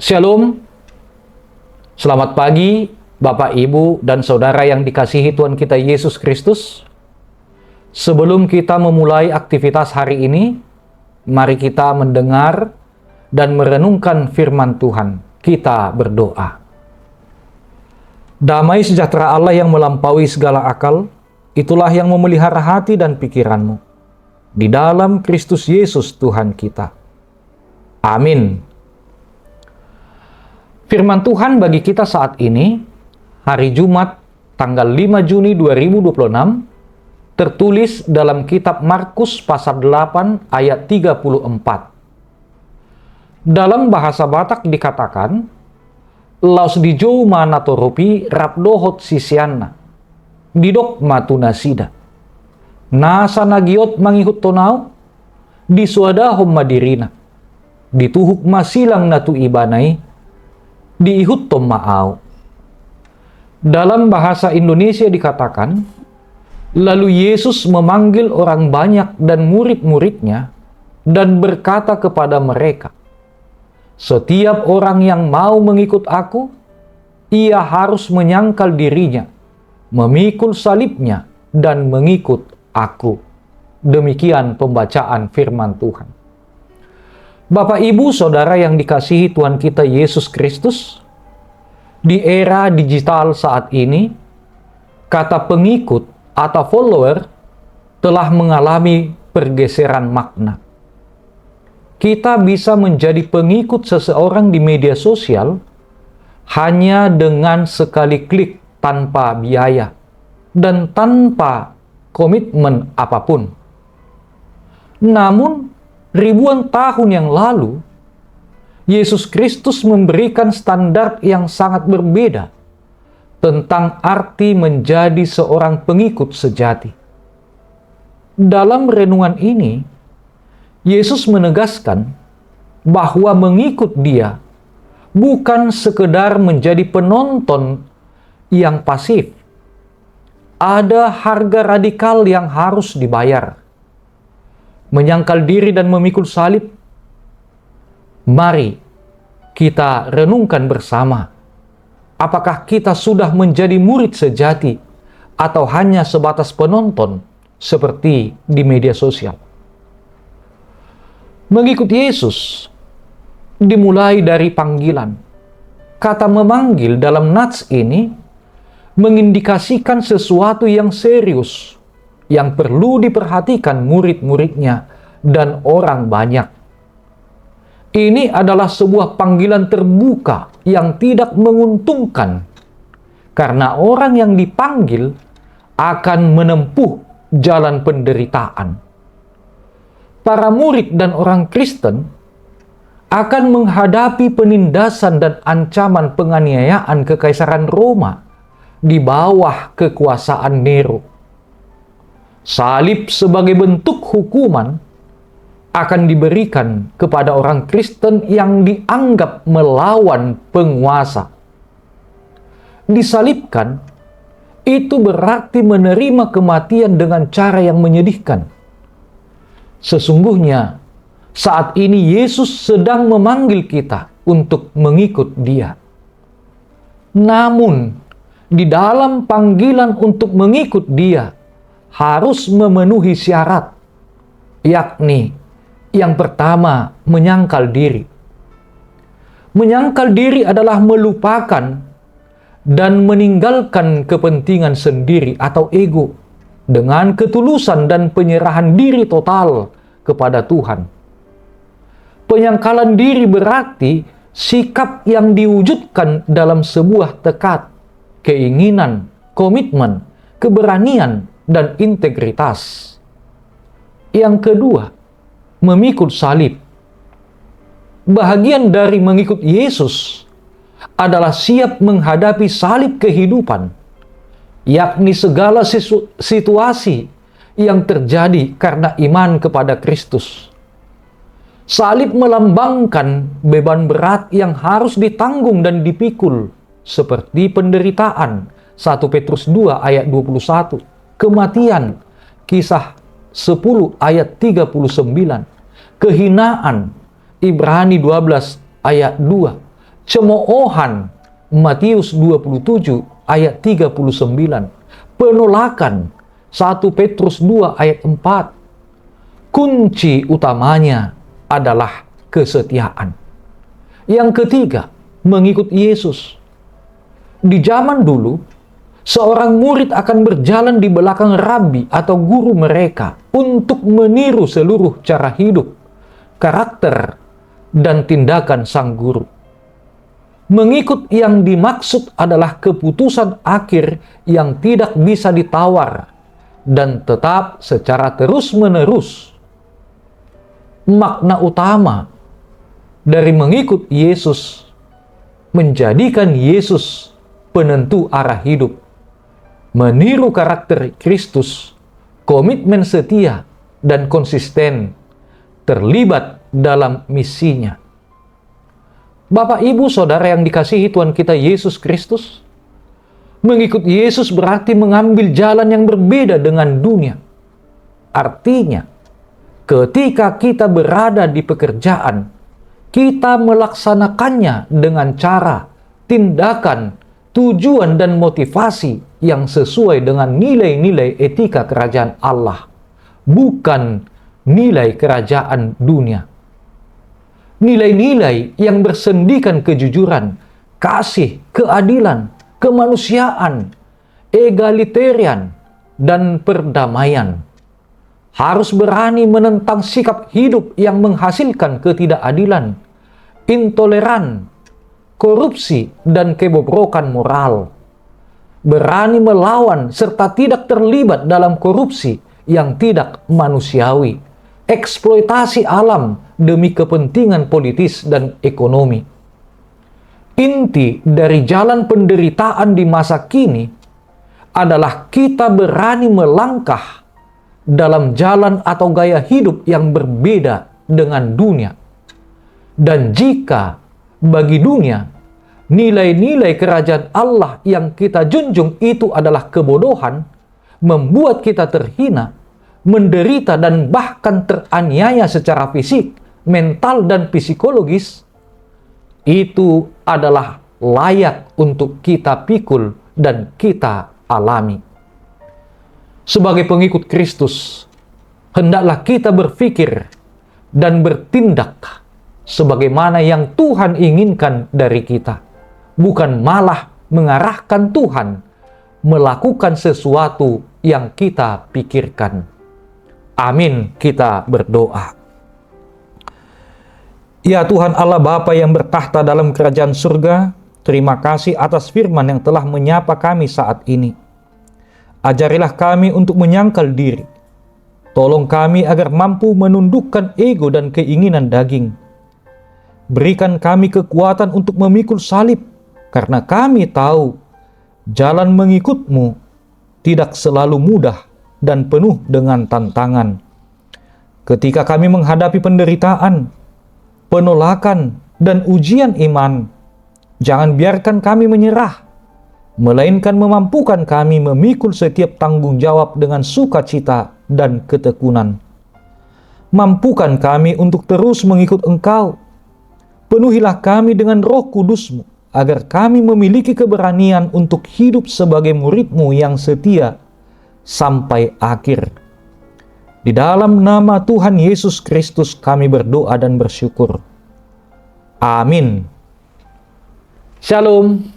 Shalom, selamat pagi Bapak, Ibu, dan Saudara yang dikasihi Tuhan kita Yesus Kristus. Sebelum kita memulai aktivitas hari ini, mari kita mendengar dan merenungkan firman Tuhan. Kita berdoa. Damai sejahtera Allah yang melampaui segala akal, itulah yang memelihara hati dan pikiranmu. Di dalam Kristus Yesus Tuhan kita. Amin. Firman Tuhan bagi kita saat ini, hari Jumat, tanggal 5 Juni 2026, tertulis dalam kitab Markus pasal 8 ayat 34. Dalam bahasa Batak dikatakan, Laos dijou manatoropi rapdohot sisianna, didok matunasida. Nasa nagiot mangihut tonau, disuadahom madirina, dituhuk masilang natu ibanai, diihut tom maau. Dalam bahasa Indonesia dikatakan, lalu Yesus memanggil orang banyak dan murid-muridnya dan berkata kepada mereka, setiap orang yang mau mengikut aku, ia harus menyangkal dirinya, memikul salibnya, dan mengikut aku. Demikian pembacaan firman Tuhan. Bapak, Ibu, Saudara yang dikasihi Tuhan kita Yesus Kristus, di era digital saat ini, kata pengikut atau follower telah mengalami pergeseran makna. Kita bisa menjadi pengikut seseorang di media sosial hanya dengan sekali klik tanpa biaya dan tanpa komitmen apapun. Namun, ribuan tahun yang lalu, Yesus Kristus memberikan standar yang sangat berbeda tentang arti menjadi seorang pengikut sejati. Dalam renungan ini, Yesus menegaskan bahwa mengikut Dia bukan sekedar menjadi penonton yang pasif. Ada harga radikal yang harus dibayar. Menyangkal diri dan memikul salib. Mari kita renungkan bersama. Apakah kita sudah menjadi murid sejati atau hanya sebatas penonton seperti di media sosial? Mengikut Yesus dimulai dari panggilan. Kata memanggil dalam nats ini mengindikasikan sesuatu yang serius yang perlu diperhatikan murid-muridnya dan orang banyak. Ini adalah sebuah panggilan terbuka yang tidak menguntungkan, karena orang yang dipanggil akan menempuh jalan penderitaan. Para murid dan orang Kristen akan menghadapi penindasan dan ancaman penganiayaan kekaisaran Roma di bawah kekuasaan Nero. Salib sebagai bentuk hukuman akan diberikan kepada orang Kristen yang dianggap melawan penguasa. Disalibkan, itu berarti menerima kematian dengan cara yang menyedihkan. Sesungguhnya, saat ini Yesus sedang memanggil kita untuk mengikut Dia. Namun, di dalam panggilan untuk mengikut Dia, harus memenuhi syarat, yakni yang pertama, menyangkal diri. Menyangkal diri adalah melupakan dan meninggalkan kepentingan sendiri atau ego dengan ketulusan dan penyerahan diri total kepada Tuhan. Penyangkalan diri berarti sikap yang diwujudkan dalam sebuah tekad, keinginan, komitmen, keberanian, dan integritas. Yang kedua, memikul salib. Bahagian dari mengikut Yesus adalah siap menghadapi salib kehidupan, yakni segala situasi yang terjadi karena iman kepada Kristus. Salib melambangkan beban berat yang harus ditanggung dan dipikul, seperti penderitaan, 1 Petrus 2 ayat 21, kematian, Kisah 10 ayat 39, kehinaan, Ibrani 12 ayat 2, cemoohan Matius 27 ayat 39, penolakan 1 Petrus 2 ayat 4. Kunci utamanya adalah kesetiaan. Yang ketiga, mengikut Yesus. Di zaman dulu, seorang murid akan berjalan di belakang rabi atau guru mereka untuk meniru seluruh cara hidup, karakter, dan tindakan sang guru. Mengikut yang dimaksud adalah keputusan akhir yang tidak bisa ditawar dan tetap secara terus-menerus. Makna utama dari mengikut Yesus menjadikan Yesus penentu arah hidup, meniru karakter Kristus, komitmen setia dan konsisten, terlibat dalam misinya. Bapak, Ibu, Saudara yang dikasihi Tuhan kita Yesus Kristus, mengikut Yesus berarti mengambil jalan yang berbeda dengan dunia. Artinya, ketika kita berada di pekerjaan, kita melaksanakannya dengan cara, tindakan, tujuan, dan motivasi yang sesuai dengan nilai-nilai etika kerajaan Allah, bukan nilai kerajaan dunia. Nilai-nilai yang bersendikan kejujuran, kasih, keadilan, kemanusiaan, egalitarian, dan perdamaian. Harus berani menentang sikap hidup yang menghasilkan ketidakadilan, intoleran, korupsi, dan kebobrokan moral. Berani melawan serta tidak terlibat dalam korupsi yang tidak manusiawi, eksploitasi alam demi kepentingan politis dan ekonomi. Inti dari jalan penderitaan di masa kini adalah kita berani melangkah dalam jalan atau gaya hidup yang berbeda dengan dunia. Dan jika bagi dunia nilai-nilai kerajaan Allah yang kita junjung itu adalah kebodohan, membuat kita terhina, menderita, dan bahkan teraniaya secara fisik, mental, dan psikologis, itu adalah layak untuk kita pikul dan kita alami. Sebagai pengikut Kristus, hendaklah kita berpikir dan bertindak sebagaimana yang Tuhan inginkan dari kita, bukan malah mengarahkan Tuhan melakukan sesuatu yang kita pikirkan. Amin, kita berdoa. Ya Tuhan Allah Bapa yang bertahta dalam kerajaan surga, terima kasih atas firman yang telah menyapa kami saat ini. Ajarilah kami untuk menyangkal diri. Tolong kami agar mampu menundukkan ego dan keinginan daging. Berikan kami kekuatan untuk memikul salib, karena kami tahu jalan mengikut-Mu tidak selalu mudah dan penuh dengan tantangan. Ketika kami menghadapi penderitaan, penolakan, dan ujian iman, jangan biarkan kami menyerah, melainkan memampukan kami memikul setiap tanggung jawab dengan sukacita dan ketekunan. Mampukan kami untuk terus mengikut Engkau. Penuhilah kami dengan Roh Kudus-Mu, agar kami memiliki keberanian untuk hidup sebagai murid-Mu yang setia sampai akhir. Di dalam nama Tuhan Yesus Kristus kami berdoa dan bersyukur. Amin. Shalom.